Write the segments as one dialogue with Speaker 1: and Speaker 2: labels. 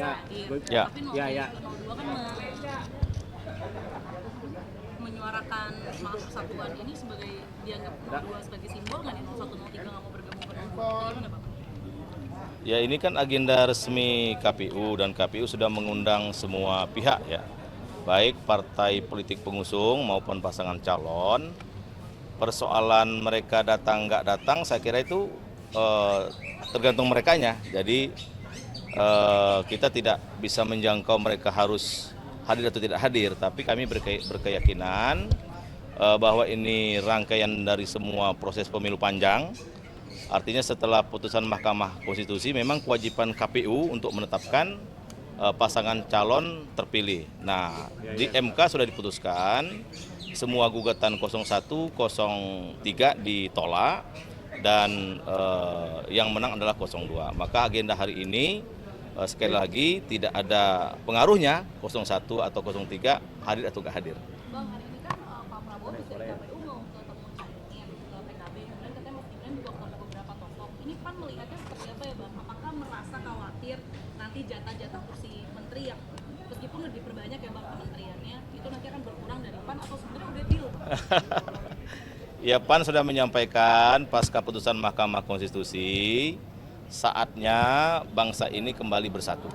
Speaker 1: hadir.
Speaker 2: Ya.
Speaker 1: Tapi 02 kan menyuarakan semangat persatuan ini sebagai dianggap 02 sebagai simbol nggak nih 0103 nggak mau bergabung ke 02? Gimana Bang?
Speaker 2: Ya, ini kan agenda resmi KPU dan KPU sudah mengundang semua pihak ya, baik partai politik pengusung maupun pasangan calon. Persoalan mereka datang nggak datang saya kira itu tergantung merekanya. Jadi kita tidak bisa menjangkau mereka harus hadir atau tidak hadir, tapi kami berkeyakinan bahwa ini rangkaian dari semua proses pemilu panjang. Artinya setelah putusan Mahkamah Konstitusi memang kewajiban KPU untuk menetapkan pasangan calon terpilih. Nah, di MK sudah diputuskan semua gugatan 01, 03 ditolak dan yang menang adalah 02. Maka agenda hari ini sekali lagi tidak ada pengaruhnya 01 atau 03 hadir atau nggak hadir.
Speaker 1: Bang, hari ini kan Pak Prabowo bisa di KPU mau ketemu Caimin ke PKB, kemudian katanya Mas Gibran juga ketemu beberapa tokoh. Ini PAN melihatnya seperti apa ya Bang? Apakah merasa khawatir nanti jatah-jatah kursi menteri yang meskipun lebih diperbanyak ya Bang kementeriannya, itu nanti akan berkurang dari PAN atau sebenarnya udah deal Bang?
Speaker 2: Ya, PAN sudah menyampaikan pasca putusan Mahkamah Konstitusi saatnya bangsa ini kembali bersatu.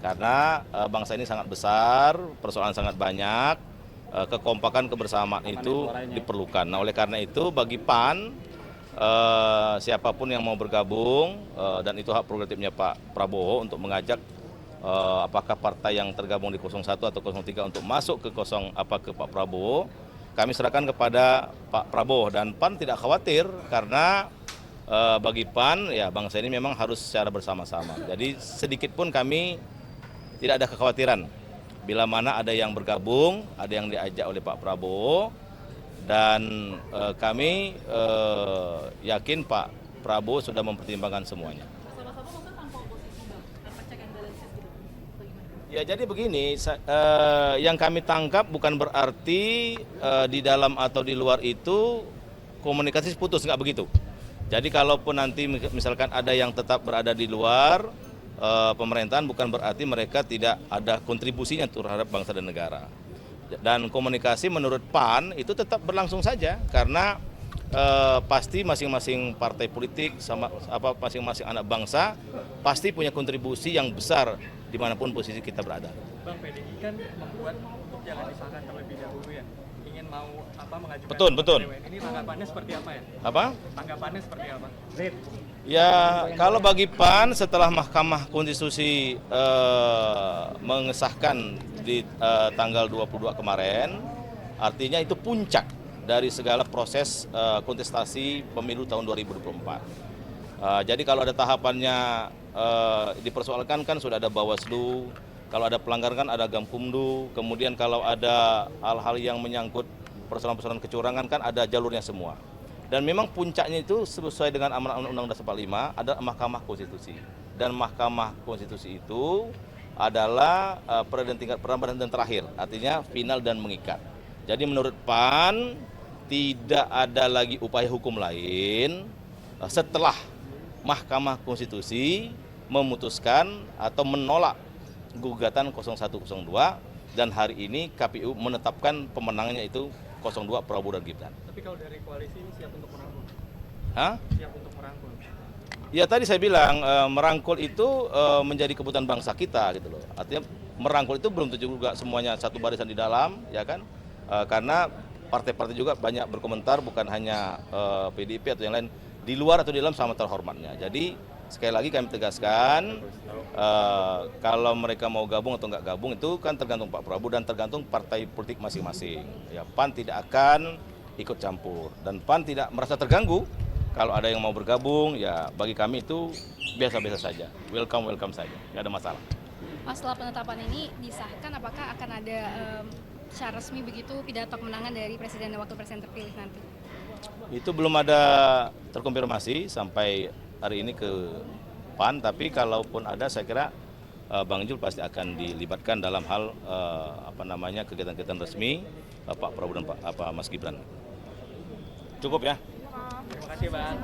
Speaker 2: Karena bangsa ini sangat besar, persoalan sangat banyak, kekompakan kebersamaan itu diperlukan. Nah, oleh karena itu bagi PAN, siapapun yang mau bergabung, dan itu hak prerogatifnya Pak Prabowo untuk mengajak apakah partai yang tergabung di 01 atau 03 untuk masuk ke ke Pak Prabowo, kami serahkan kepada Pak Prabowo. Dan PAN tidak khawatir karena bagi PAN ya bangsa ini memang harus secara bersama-sama. Jadi sedikit pun kami tidak ada kekhawatiran bila mana ada yang bergabung, ada yang diajak oleh Pak Prabowo, dan kami yakin Pak Prabowo sudah mempertimbangkan semuanya.
Speaker 1: Sama-sama maksudnya tanpa oposisi Bang, tanpa check and balances gitu. Bagaimana?
Speaker 2: Ya, jadi begini, yang kami tangkap bukan berarti di dalam atau di luar itu komunikasi putus, nggak begitu. Jadi kalaupun nanti misalkan ada yang tetap berada di luar pemerintahan, bukan berarti mereka tidak ada kontribusinya terhadap bangsa dan negara. Dan komunikasi menurut PAN itu tetap berlangsung saja, karena pasti masing-masing partai politik sama masing-masing anak bangsa pasti punya kontribusi yang besar dimanapun posisi kita berada.
Speaker 3: Bang, PDI kan membuat untuk jangan disahkan terlebih dahulu ya, ingin mau mengajukan.
Speaker 2: Betul.
Speaker 3: Ini tanggapannya seperti apa ya?
Speaker 2: Apa?
Speaker 3: Tanggapannya seperti apa?
Speaker 2: Ya, kalau bagi PAN setelah Mahkamah Konstitusi mengesahkan di tanggal 22 kemarin, artinya itu puncak dari segala proses kontestasi pemilu tahun 2024. Jadi kalau ada tahapannya dipersoalkan kan sudah ada Bawaslu, kalau ada pelanggaran kan ada Gakumdu, kemudian kalau ada hal-hal yang menyangkut persoalan-persoalan kecurangan kan ada jalurnya semua. Dan memang puncaknya itu sesuai dengan amanat Undang-Undang Dasar 45 ada Mahkamah Konstitusi. Dan Mahkamah Konstitusi itu adalah peradilan tingkat pertama dan terakhir, artinya final dan mengikat. Jadi menurut PAN tidak ada lagi upaya hukum lain setelah Mahkamah Konstitusi memutuskan atau menolak gugatan 0102, dan hari ini KPU menetapkan pemenangnya itu 02 Prabowo dan Gibran.
Speaker 3: Tapi kalau dari koalisi ini siap untuk merangkul?
Speaker 2: Hah?
Speaker 3: Siap untuk merangkul?
Speaker 2: Ya, tadi saya bilang merangkul itu menjadi kebutuhan bangsa kita gitu loh. Artinya merangkul itu belum tentu juga semuanya satu barisan di dalam, ya kan? Karena partai-partai juga banyak berkomentar, bukan hanya PDIP atau yang lain, di luar atau di dalam sama terhormatnya. Jadi sekali lagi kami tegaskan, kalau mereka mau gabung atau nggak gabung itu kan tergantung Pak Prabowo dan tergantung partai politik masing-masing. Ya, PAN tidak akan ikut campur dan PAN tidak merasa terganggu kalau ada yang mau bergabung. Ya, bagi kami itu biasa-biasa saja, welcome saja, nggak ada masalah.
Speaker 4: Mas, setelah penetapan ini disahkan, apakah akan ada secara resmi begitu pidato kemenangan dari Presiden dan Wakil Presiden terpilih nanti?
Speaker 2: Itu belum ada terkonfirmasi sampai hari ini ke PAN, tapi kalaupun ada saya kira Bang Jul pasti akan dilibatkan dalam hal kegiatan-kegiatan resmi Pak Prabowo dan Mas Gibran. Cukup ya.
Speaker 3: Terima kasih Bang.